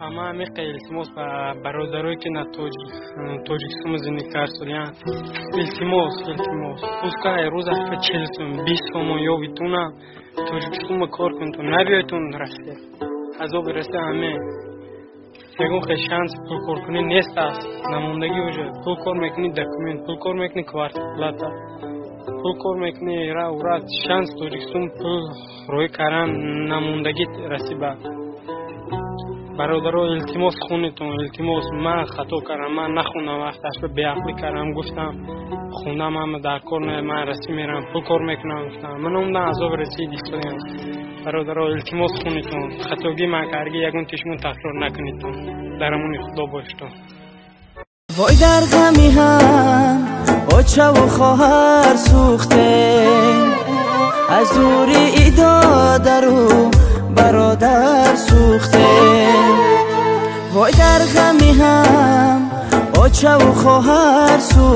اما عمیق التماس به برادرایی که نه تاجیکستان زندگی کردن، التماس پوسکای روز اف 40 سوم 20 سوم یا بیتونه تاجیکستان کار کنتون نبیایتون رسته از او برسه همه یکون خیلی شانس پول کار کنی نیست است نموندگی وجود پول کار میکنی دکومنت پول کار میکنی کوارتلاتا پول کار میکنی را و را شانس تاجیکستان پول روی کاران نموندگی رسی با برادر التماس خونتون التماس من خطا کردم من نخوندم وقتش به بیعقلی کردم گفتم خوندم اما در کار نه من رسی میرم پول کار میکنم گفتم من اومدم عذاب رسید ایستادم برادر التماس خونتون خطاگی من کردی یکون تشمون تکرار نکنیتون درمون خدا باشتون وای در غمی هم بچه و خواهر سوخته از دوری ایدادر و برادر سوخته وای در غمی هم بچه و خواهر سوخته